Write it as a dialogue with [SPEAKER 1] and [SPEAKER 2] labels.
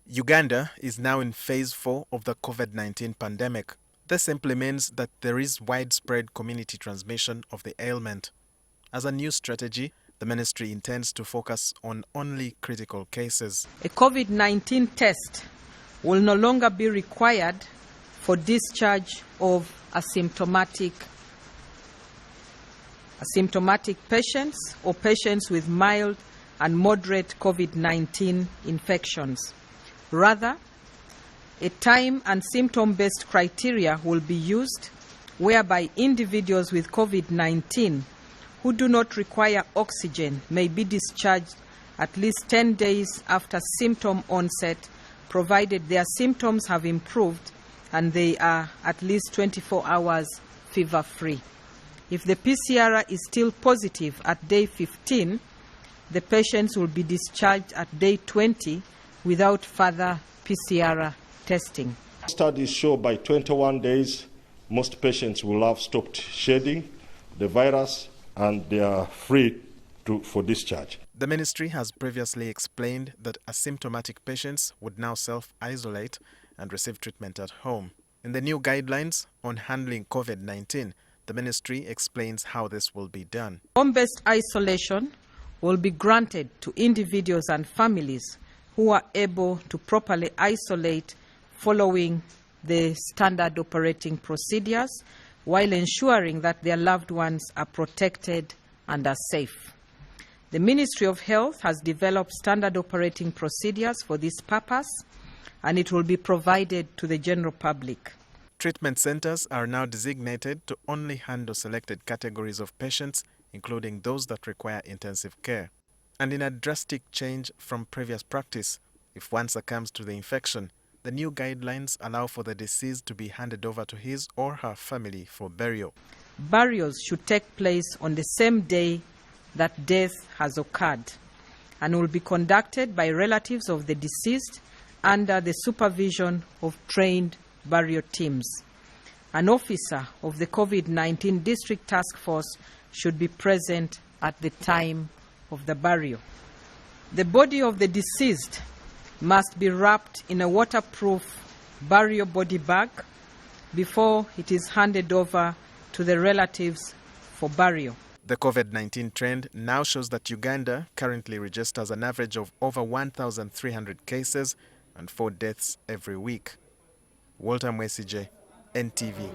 [SPEAKER 1] Uganda is now in phase 4 of the COVID-19 pandemic. This simply means that there is widespread community transmission of the ailment. As a new strategy, the ministry intends to focus on only critical cases.
[SPEAKER 2] A COVID-19 test will no longer be required for discharge of asymptomatic patients or patients with mild and moderate COVID-19 infections. Rather, a time and symptom-based criteria will be used whereby individuals with COVID-19 who do not require oxygen may be discharged at least 10 days after symptom onset, provided their symptoms have improved and they are at least 24 hours fever-free. If the PCR is still positive at day 15, the patients will be discharged at day 20 without further PCR testing.
[SPEAKER 3] Studies show by 21 days, most patients will have stopped shedding the virus and they are free for discharge.
[SPEAKER 1] The ministry has previously explained that asymptomatic patients would now self-isolate and receive treatment at home. In the new guidelines on handling COVID-19, the ministry explains how this will be done.
[SPEAKER 2] Home-based isolation will be granted to individuals and families who are able to properly isolate following the standard operating procedures while ensuring that their loved ones are protected and are safe. The Ministry of Health has developed standard operating procedures for this purpose, and it will be provided to the general public.
[SPEAKER 1] Treatment centers are now designated to only handle selected categories of patients, including those that require intensive care. And in a drastic change from previous practice, if one succumbs to the infection, the new guidelines allow for the deceased to be handed over to his or her family for burial.
[SPEAKER 2] Burials should take place on the same day that death has occurred and will be conducted by relatives of the deceased under the supervision of trained burial teams. An officer of the COVID-19 District Task Force should be present at the time of the burial. The body of the deceased must be wrapped in a waterproof burial body bag before it is handed over to the relatives for burial.
[SPEAKER 1] The COVID-19 trend now shows that Uganda currently registers an average of over 1,300 cases and 4 deaths every week. Walter Mwesije, NTV.